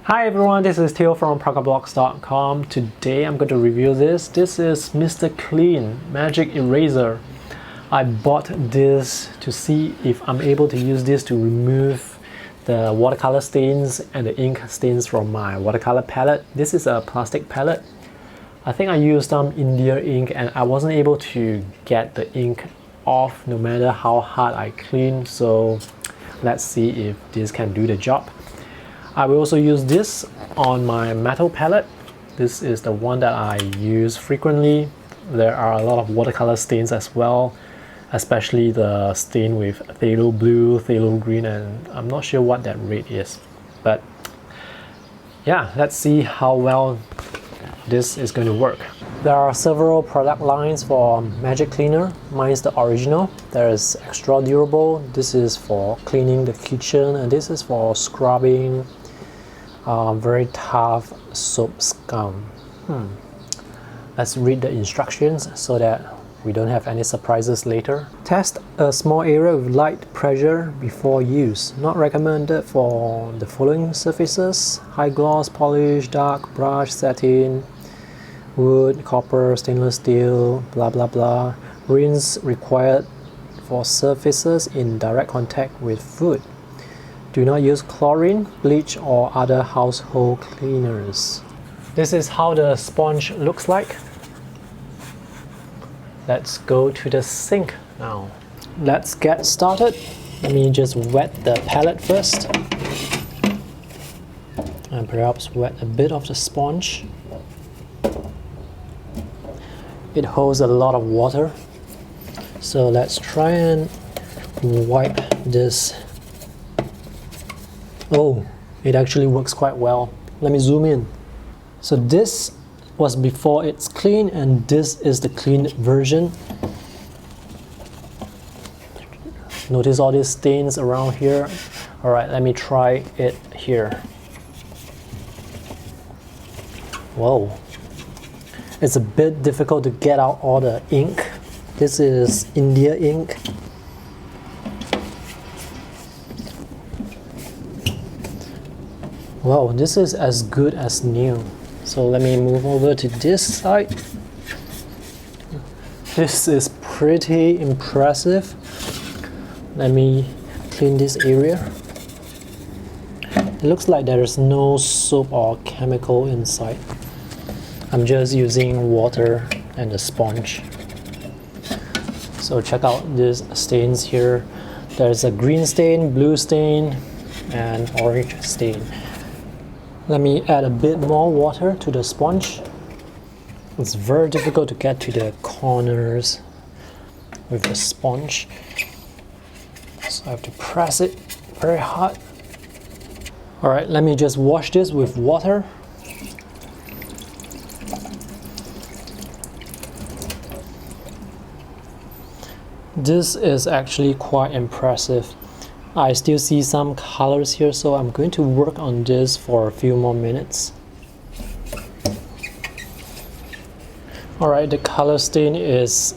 Hi everyone, this is Theo from ParkerBlocks.com. Today I'm going to review this. This is Mr. Clean Magic Eraser. I bought this to see if I'm able to use this to remove the watercolor stains and the ink stains from my watercolor palette. This is a plastic palette. I think I used some India ink and I wasn't able to get the ink off no matter how hard I clean, so let's see if this can do the job. I will also use this on my metal palette. This is the one that I use frequently. There are a lot of watercolor stains as well, especially the stain with phthalo blue, phthalo green, and I'm not sure what that red is. But yeah, let's see how well this is going to work. There are several product lines for Magic Cleaner. Mine is the original. There is extra durable. This is for cleaning the kitchen, and this is for scrubbing very tough soap scum. Let's read the instructions so that we don't have any surprises later. Test a small area with light pressure before use. Not recommended for the following surfaces: high gloss, polish, dark brush, satin, wood, copper, stainless steel, blah blah blah. Rinse required for surfaces in direct contact with food. Do not use chlorine, bleach, or other household cleaners. This is how the sponge looks like. Let's go to the sink now. Let's get started. Let me just wet the palette first. And perhaps wet a bit of the sponge. It holds a lot of water. So let's try and wipe this. Oh, it actually works quite well. Let me zoom in. So this was before it's clean, and this is the clean version. Notice all these stains around here. All right, let me try it here. Whoa. It's a bit difficult to get out all the ink. This is India ink. Wow, this is as good as new. So let me move over to this side. This is pretty impressive. Let me clean this area. It looks like there is no soap or chemical inside. I'm just using water and a sponge. So check out these stains here. There's a green stain, blue stain, and orange stain. Let me add a bit more water to the sponge. It's very difficult to get to the corners with the sponge, so I have to press it very hard. Alright, let me just wash this with water. This is actually quite impressive. I still see some colors here, so I'm going to work on this for a few more minutes. Alright, the color stain is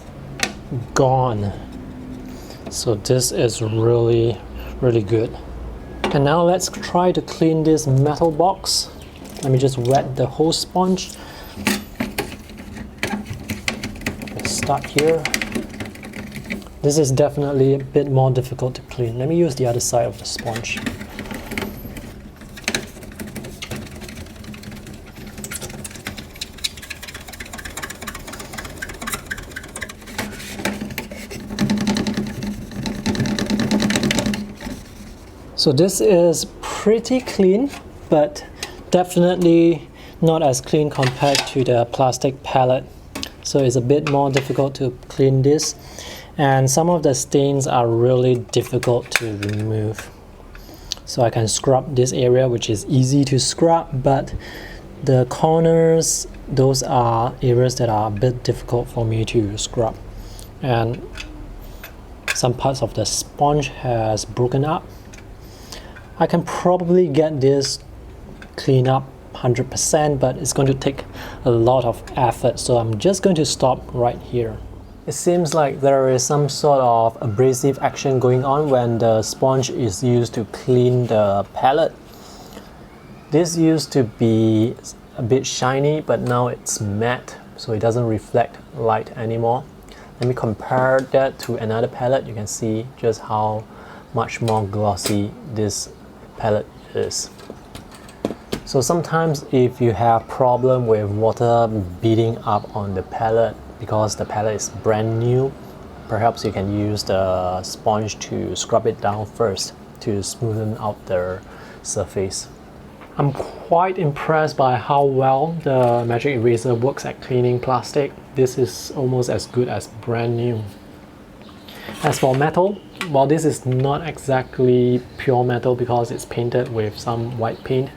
gone. So this is really good. And now let's try to clean this metal box. Let me just wet the whole sponge. Let's start here. This is definitely a bit more difficult to clean. Let me use the other side of the sponge. So this is pretty clean, but definitely not as clean compared to the plastic palette. So it's a bit more difficult to clean this. And some of the stains are really difficult to remove. So I can scrub this area, which is easy to scrub, but the corners, those are areas that are a bit difficult for me to scrub. And some parts of the sponge has broken up. I can probably get this clean up 100%, but it's going to take a lot of effort, so I'm just going to stop right here. It seems like there is some sort of abrasive action going on when the sponge is used to clean the palette. This used to be a bit shiny, but now it's matte, so it doesn't reflect light anymore. Let me compare that to another palette. You can see just how much more glossy this palette is. So sometimes if you have problem with water beating up on the palette because the palette is brand new, perhaps you can use the sponge to scrub it down first to smoothen out the surface. I'm quite impressed by how well the Magic Eraser works at cleaning plastic. This is almost as good as brand new. As for metal, well, this is not exactly pure metal because it's painted with some white paint.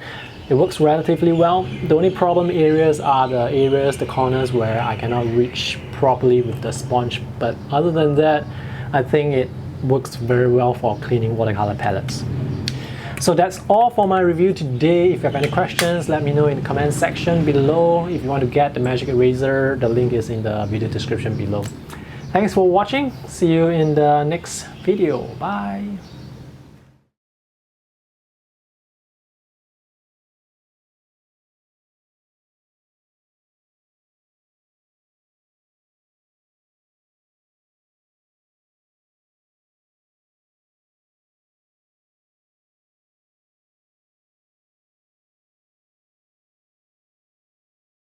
It works relatively well. The only problem areas are the corners where I cannot reach properly with the sponge. But other than that, I think it works very well for cleaning watercolor palettes. So that's all for my review today. If you have any questions, let me know in the comment section below. If you want to get the Magic Eraser, the link is in the video description below. Thanks for watching. See you in the next video. Bye.